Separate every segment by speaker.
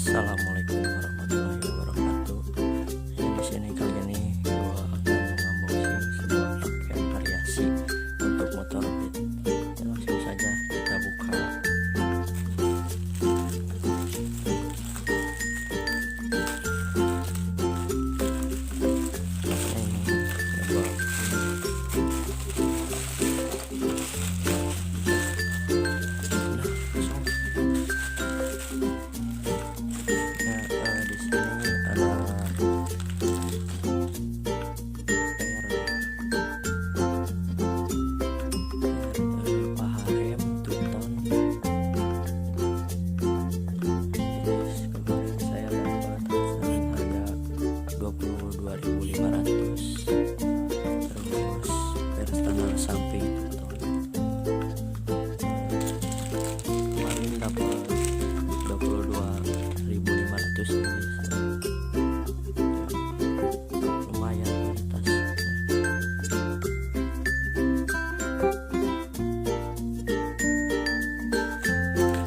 Speaker 1: Assalamualaikum warahmatullahi wabarakatuh. Di sini kali ini gua akan mengunboxing sebuah paket variasi untuk motor beat. Langsung saja kita buka. Samping kemarin dapat 22.500 lumayan kualitas.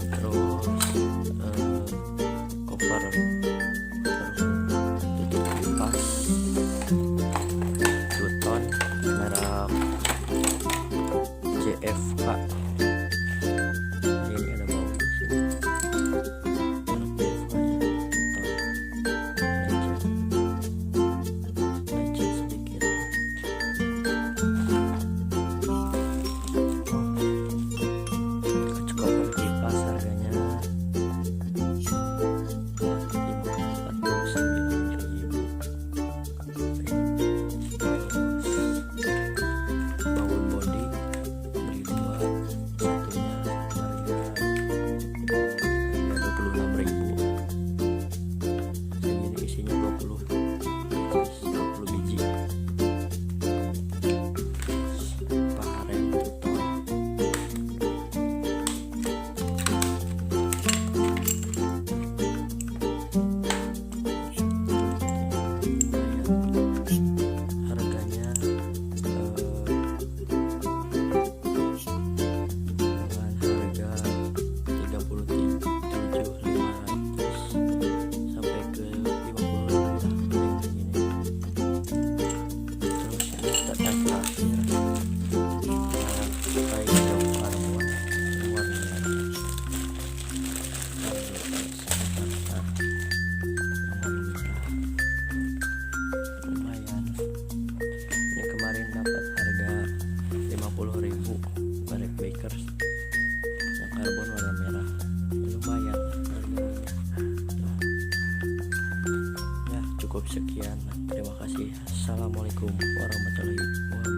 Speaker 1: Terus cover tutup kipas Pluton merek JFK. Ini ada bau di sini. Lecet sedikit. Cover kipas harganya 49.000. Baut bodi beli dua, satunya harga 26.000. Segini isinya 20 biji. Parem Pluton. Harganya sampai ke 50.000 segini. Terus yang terakhir kayak jokar lumayan. Ini kemarin dapat harga 50.000 merek Bakers yang karbon warna merah. Lumayan harganya. Ya, cukup sekian. Terima kasih. Assalamualaikum warahmatullahi wabarakatuh.